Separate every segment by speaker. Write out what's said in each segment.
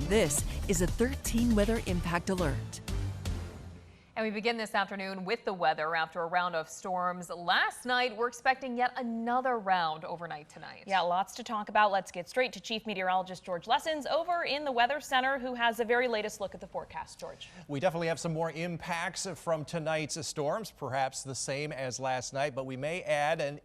Speaker 1: This is a 13 weather impact alert.
Speaker 2: And we begin this afternoon with the weather after a round of storms last night. We're expecting yet another round overnight tonight.
Speaker 3: Yeah, lots to talk about. Let's get straight to Chief Meteorologist George Lessons over in the Weather Center, who has the very latest look at the forecast. George.
Speaker 4: We definitely have some more impacts from tonight's storms, perhaps the same as last night, but we may add an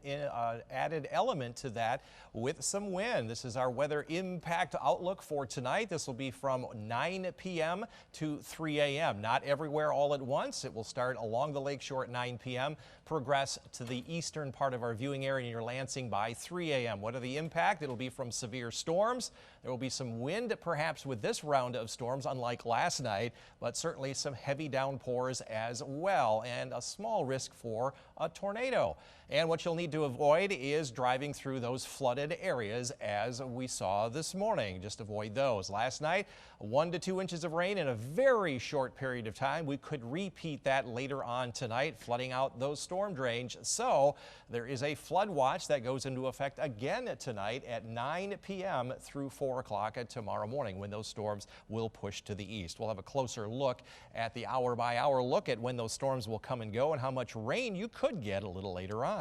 Speaker 4: added element to that with some wind. This is our weather impact outlook for tonight. This will be from 9 p.m. to 3 a.m. Not everywhere all at once. It will start along the lakeshore at 9 p.m., progress to the eastern part of our viewing area near Lansing by 3 a.m. What are the impact? It'll be from severe storms. There will be some wind perhaps with this round of storms, unlike last night, but certainly some heavy downpours as well, and a small risk for a tornado. And what you'll need to avoid is driving through those flooded areas as we saw this morning. Just avoid those. Last night, 1 to 2 inches of rain in a very short period of time. We could repeat that later on tonight, flooding out those storm drains. So there is a flood watch that goes into effect again tonight at 9 p.m. through 4 o'clock tomorrow morning, when those storms will push to the east. We'll have a closer look at the hour-by-hour look at when those storms will come and go and how much rain you could get a little later on.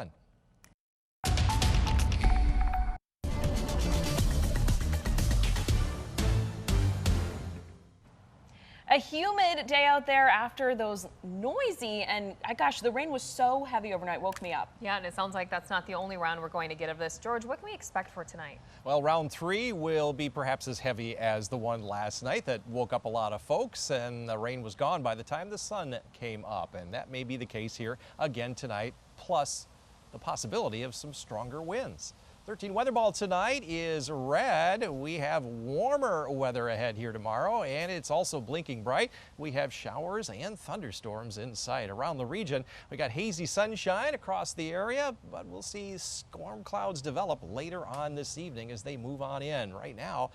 Speaker 3: A humid day out there after those noisy and gosh, the rain was so heavy overnight, woke me up.
Speaker 2: Yeah, and it sounds like that's not the only round we're going to get of this. George, what can we expect for tonight?
Speaker 4: Well, round 3 will be perhaps as heavy as the one last night that woke up a lot of folks, and the rain was gone by the time the sun came up. And that may be the case here again tonight, plus the possibility of some stronger winds. 13 weather ball tonight is red. We have warmer weather ahead here tomorrow, and it's also blinking bright. We have showers and thunderstorms in sight around the region. We got hazy sunshine across the area, but we'll see storm clouds develop later on this evening as they move on in. Right now,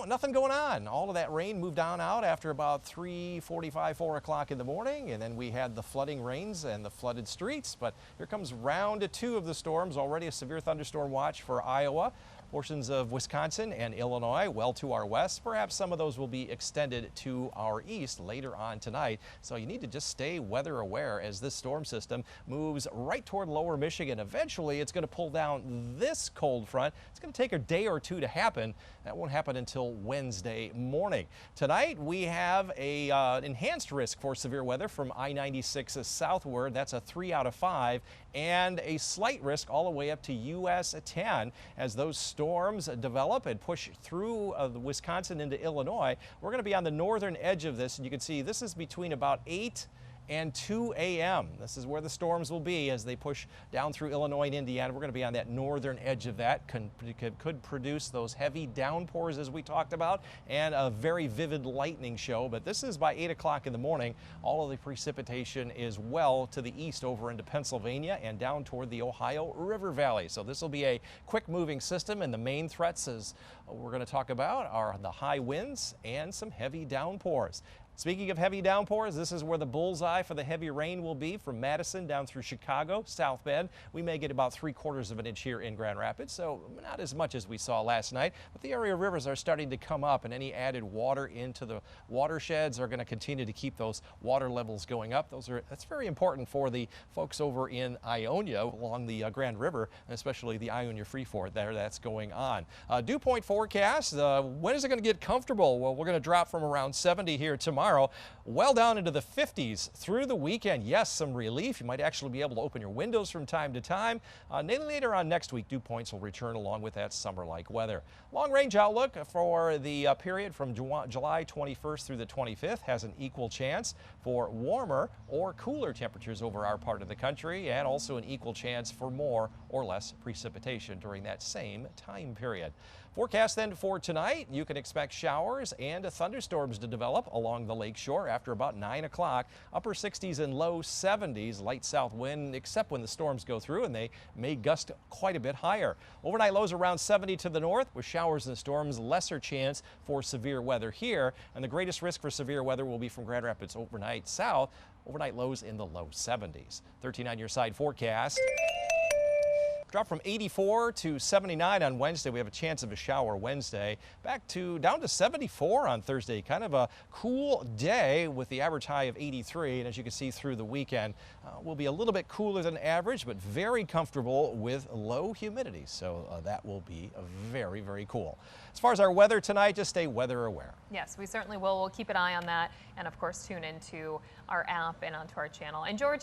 Speaker 4: nothing going on. All of that rain moved on out after about 3:45, 4 o'clock in the morning, and then we had the flooding rains and the flooded streets. But here comes round 2 of the storms. Already a severe thunderstorm watch for Iowa, portions of Wisconsin and Illinois well to our west. Perhaps some of those will be extended to our east later on tonight. So you need to just stay weather aware as this storm system moves right toward lower Michigan. Eventually, it's going to pull down this cold front. It's going to take a day or two to happen. That won't happen until Wednesday morning. Tonight, we have a enhanced risk for severe weather from I-96 southward. That's a 3 out of 5, and a slight risk all the way up to US 10 as those storms develop and push through Wisconsin into Illinois. We're going to be on the northern edge of this, and you can see this is between about 8 and 2 a.m. This is where the storms will be as they push down through Illinois and Indiana. We're going to be on that northern edge of that. Could produce those heavy downpours as we talked about, and a very vivid lightning show. But this is by 8 o'clock in the morning. All of the precipitation is well to the east over into Pennsylvania and down toward the Ohio River Valley. So this will be a quick moving system, and the main threats, as we're going to talk about, are the high winds and some heavy downpours. Speaking of heavy downpours, this is where the bullseye for the heavy rain will be from Madison down through Chicago, South Bend. We may get about 3/4 of an inch here in Grand Rapids, so not as much as we saw last night, but the area rivers are starting to come up, and any added water into the watersheds are going to continue to keep those water levels going up. That's very important for the folks over in Ionia along the Grand River, and especially the Ionia Freeport there that's going on. Dew point forecast, when is it going to get comfortable? Well, we're going to drop from around 70 here tomorrow, well down into the 50s through the weekend. Yes, some relief. You might actually be able to open your windows from time to time. Later on next week, dew points will return along with that summer-like weather. Long-range outlook for the period from July 21st through the 25th has an equal chance for warmer or cooler temperatures over our part of the country, and also an equal chance for more or less precipitation during that same time period. Forecast then for tonight, you can expect showers and thunderstorms to develop along the lakeshore after about 9 o'clock. Upper 60s and low 70s, light south wind, except when the storms go through, and they may gust quite a bit higher. Overnight lows around 70 to the north, with showers and storms, lesser chance for severe weather here. And the greatest risk for severe weather will be from Grand Rapids overnight south. Overnight lows in the low 70s. 13 on your side forecast. Drop from 84 to 79 on Wednesday. We have a chance of a shower Wednesday. Back to down to 74 on Thursday. Kind of a cool day with the average high of 83. And as you can see through the weekend, will be a little bit cooler than average, but very comfortable with low humidity. So that will be very, very cool. As far as our weather tonight, just stay weather aware.
Speaker 2: Yes, we certainly will. We'll keep an eye on that. And of course, tune into our app and onto our channel. And George,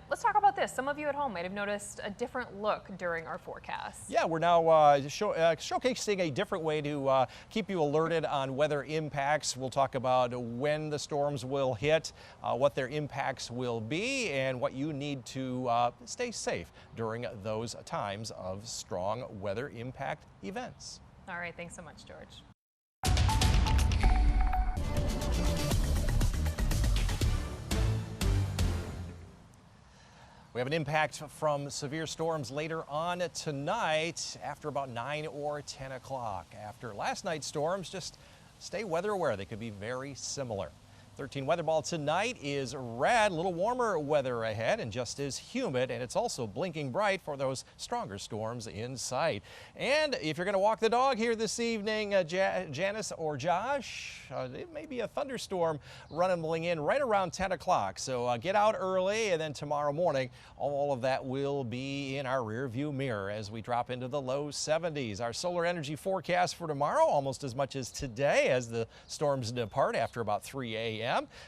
Speaker 2: let's talk about this. Some of you at home might have noticed a different look during our forecast.
Speaker 4: Yeah, we're now showcasing a different way to keep you alerted on weather impacts. We'll talk about when the storms will hit, what their impacts will be, and what you need to stay safe during those times of strong weather impact events.
Speaker 2: All right, thanks so much, George.
Speaker 4: We have an impact from severe storms later on tonight after about 9 or 10 o'clock. After last night's storms, just stay weather aware. They could be very similar. 13 weather ball tonight is red, a little warmer weather ahead and just as humid, and it's also blinking bright for those stronger storms in sight. And if you're going to walk the dog here this evening, Janice or Josh, it may be a thunderstorm running in right around 10 o'clock. So get out early, and then tomorrow morning, all of that will be in our rear view mirror as we drop into the low 70s. Our solar energy forecast for tomorrow, almost as much as today as the storms depart after about 3 a.m.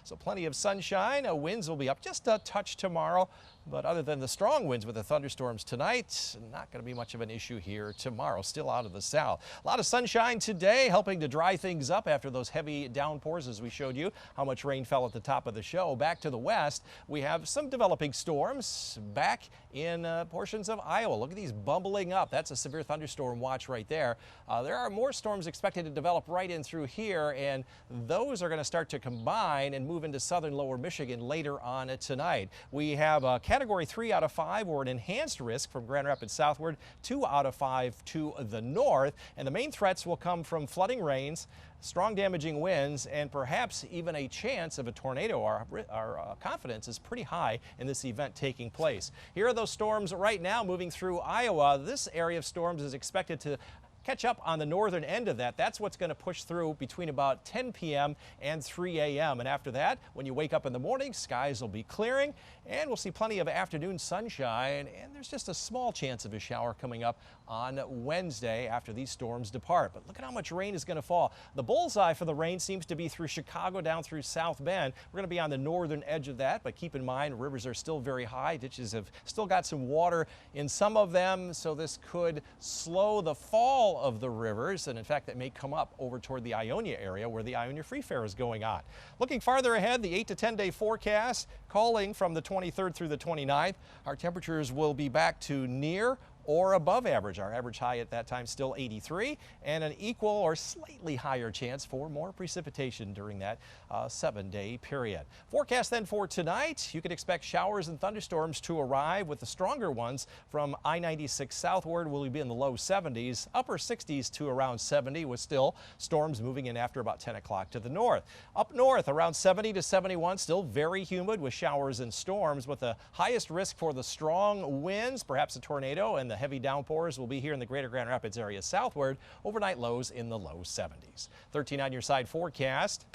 Speaker 4: So plenty of sunshine. Winds will be up just a touch tomorrow. But other than the strong winds with the thunderstorms tonight, not going to be much of an issue here tomorrow. Still out of the south. A lot of sunshine today, helping to dry things up after those heavy downpours, as we showed you how much rain fell at the top of the show. Back to the west, we have some developing storms back in portions of Iowa. Look at these bubbling up. That's a severe thunderstorm watch right there. There are more storms expected to develop right in through here, and those are going to start to combine and move into southern lower Michigan later on tonight. We have a Category 3 out of 5 or an enhanced risk from Grand Rapids southward, 2 out of 5 to the north. And the main threats will come from flooding rains, strong damaging winds, and perhaps even a chance of a tornado. Our confidence is pretty high in this event taking place. Here are those storms right now moving through Iowa. This area of storms is expected to catch up on the northern end of that. That's what's going to push through between about 10 p.m. and 3 a.m. And after that, when you wake up in the morning, skies will be clearing and we'll see plenty of afternoon sunshine. And there's just a small chance of a shower coming up on Wednesday after these storms depart. But look at how much rain is going to fall. The bullseye for the rain seems to be through Chicago down through South Bend. We're going to be on the northern edge of that, but keep in mind rivers are still very high. Ditches have still got some water in some of them, so this could slow the fall of the rivers, and in fact that may come up over toward the Ionia area where the Ionia Free Fair is going on. Looking farther ahead, the 8 to 10 day forecast calling from the 23rd through the 29th. Our temperatures will be back to near or above average. Our average high at that time still 83, and an equal or slightly higher chance for more precipitation during that 7-day period. Forecast then for tonight, you can expect showers and thunderstorms to arrive, with the stronger ones from I-96 southward will be in the low 70s, upper 60s to around 70, with still storms moving in after about 10 o'clock to the north. Up north around 70 to 71, still very humid with showers and storms, with the highest risk for the strong winds, perhaps a tornado, and the heavy downpours will be here in the greater Grand Rapids area southward. Overnight lows in the low 70s. 13 on your side forecast.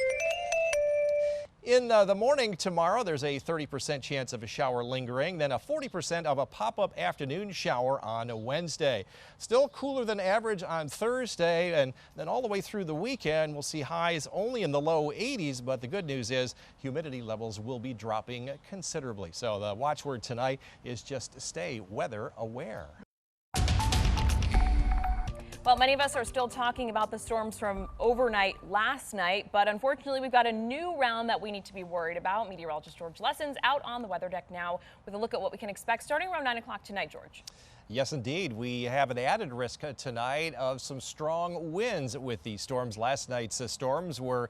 Speaker 4: In the morning tomorrow, there's a 30% chance of a shower lingering, then a 40% of a pop-up afternoon shower on a Wednesday. Still cooler than average on Thursday, and then all the way through the weekend, we'll see highs only in the low 80s, but the good news is humidity levels will be dropping considerably. So the watchword tonight is just stay weather aware.
Speaker 3: Well, many of us are still talking about the storms from overnight last night, but unfortunately we've got a new round that we need to be worried about. Meteorologist George Lessons out on the weather deck now with a look at what we can expect starting around 9 o'clock tonight, George.
Speaker 4: Yes, indeed. We have an added risk tonight of some strong winds with these storms. Last night's storms were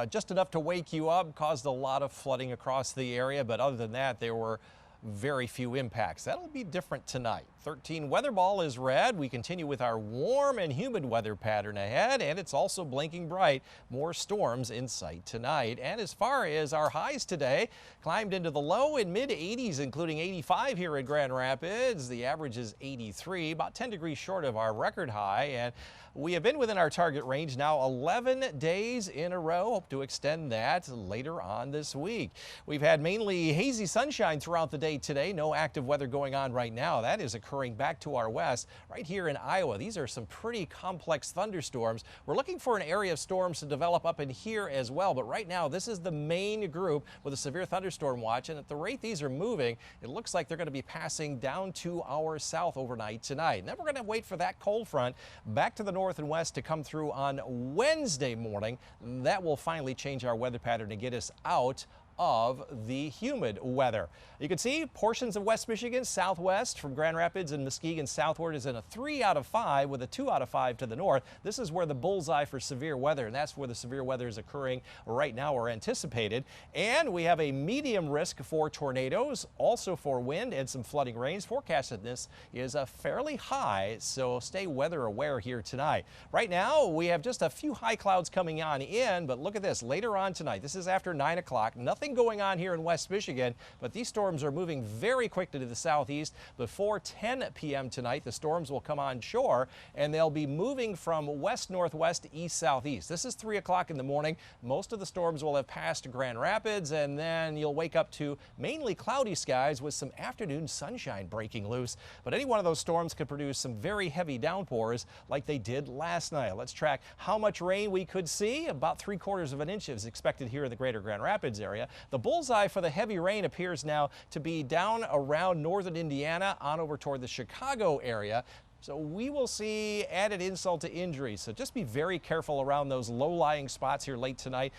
Speaker 4: just enough to wake you up, caused a lot of flooding across the area, but other than that, they were very few impacts. That'll be different tonight. 13 weather ball is red. We continue with our warm and humid weather pattern ahead, and it's also blinking bright. More storms in sight tonight. And as far as our highs today, climbed into the low and mid 80s, including 85 here in Grand Rapids. The average is 83, about 10 degrees short of our record high. And we have been within our target range now 11 days in a row. Hope to extend that later on this week. We've had mainly hazy sunshine throughout the day today. No active weather going on right now. That is occurring back to our west right here in Iowa. These are some pretty complex thunderstorms. We're looking for an area of storms to develop up in here as well. But right now, this is the main group with a severe thunderstorm watch. And at the rate these are moving, it looks like they're going to be passing down to our south overnight tonight. And then we're going to wait for that cold front back to the north and west to come through on Wednesday morning. That will finally change our weather pattern to get us out of the humid weather. You can see portions of West Michigan, southwest from Grand Rapids and Muskegon southward is in a 3 out of 5 with a 2 out of 5 to the north. This is where the bullseye for severe weather, and that's where the severe weather is occurring right now or anticipated. And we have a medium risk for tornadoes, also for wind and some flooding rains. Forecastedness is a fairly high, so stay weather aware here tonight. Right now, we have just a few high clouds coming on in, but look at this later on tonight. This is after 9 o'clock. Nothing going on here in West Michigan, but these storms are moving very quickly to the southeast. Before 10 p.m. tonight, the storms will come on shore and they'll be moving from west-northwest to east-southeast. This is 3 o'clock in the morning. Most of the storms will have passed Grand Rapids, and then you'll wake up to mainly cloudy skies with some afternoon sunshine breaking loose. But any one of those storms could produce some very heavy downpours like they did last night. Let's track how much rain we could see. About 3/4 of an inch is expected here in the greater Grand Rapids area. The bullseye for the heavy rain appears now to be down around northern Indiana on over toward the Chicago area. So we will see added insult to injury. So just be very careful around those low-lying spots here late tonight.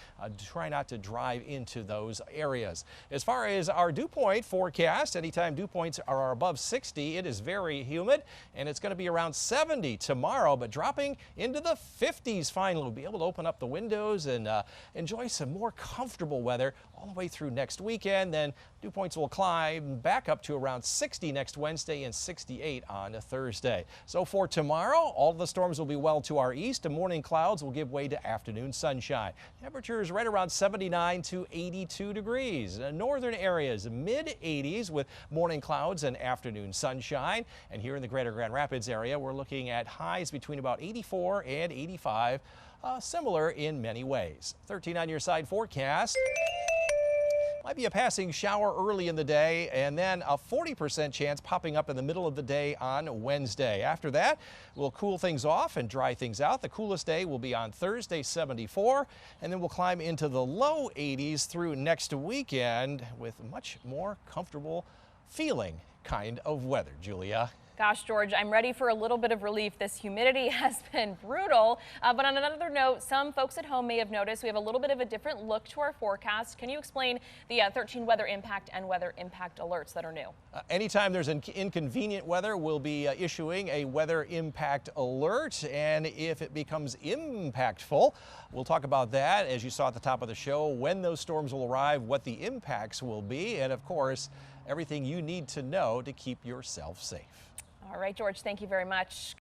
Speaker 4: Try not to drive into those areas. As far as our dew point forecast, anytime dew points are above 60, it is very humid, and it's going to be around 70 tomorrow, but dropping into the 50s finally. We'll be able to open up the windows and enjoy some more comfortable weather all the way through next weekend. Then dew points will climb back up to around 60 next Wednesday and 68 on Thursday. So for tomorrow, all the storms will be well to our east, and morning clouds will give way to afternoon sunshine. Temperatures right around 79 to 82 degrees. Northern areas, mid 80s with morning clouds and afternoon sunshine. And here in the greater Grand Rapids area, we're looking at highs between about 84 and 85, similar in many ways. 13 on your side forecast. Might be a passing shower early in the day, and then a 40% chance popping up in the middle of the day on Wednesday. After that, we'll cool things off and dry things out. The coolest day will be on Thursday, 74, and then we'll climb into the low 80s through next weekend with much more comfortable feeling kind of weather. Julia.
Speaker 3: Gosh, George, I'm ready for a little bit of relief. This humidity has been brutal. But on another note, some folks at home may have noticed we have a little bit of a different look to our forecast. Can you explain the 13 weather impact and weather impact alerts that are new?
Speaker 4: Anytime there's an inconvenient weather, we'll be issuing a weather impact alert. And if it becomes impactful, we'll talk about that, as you saw at the top of the show, when those storms will arrive, what the impacts will be, and of course, everything you need to know to keep yourself safe.
Speaker 3: All right, George, thank you very much.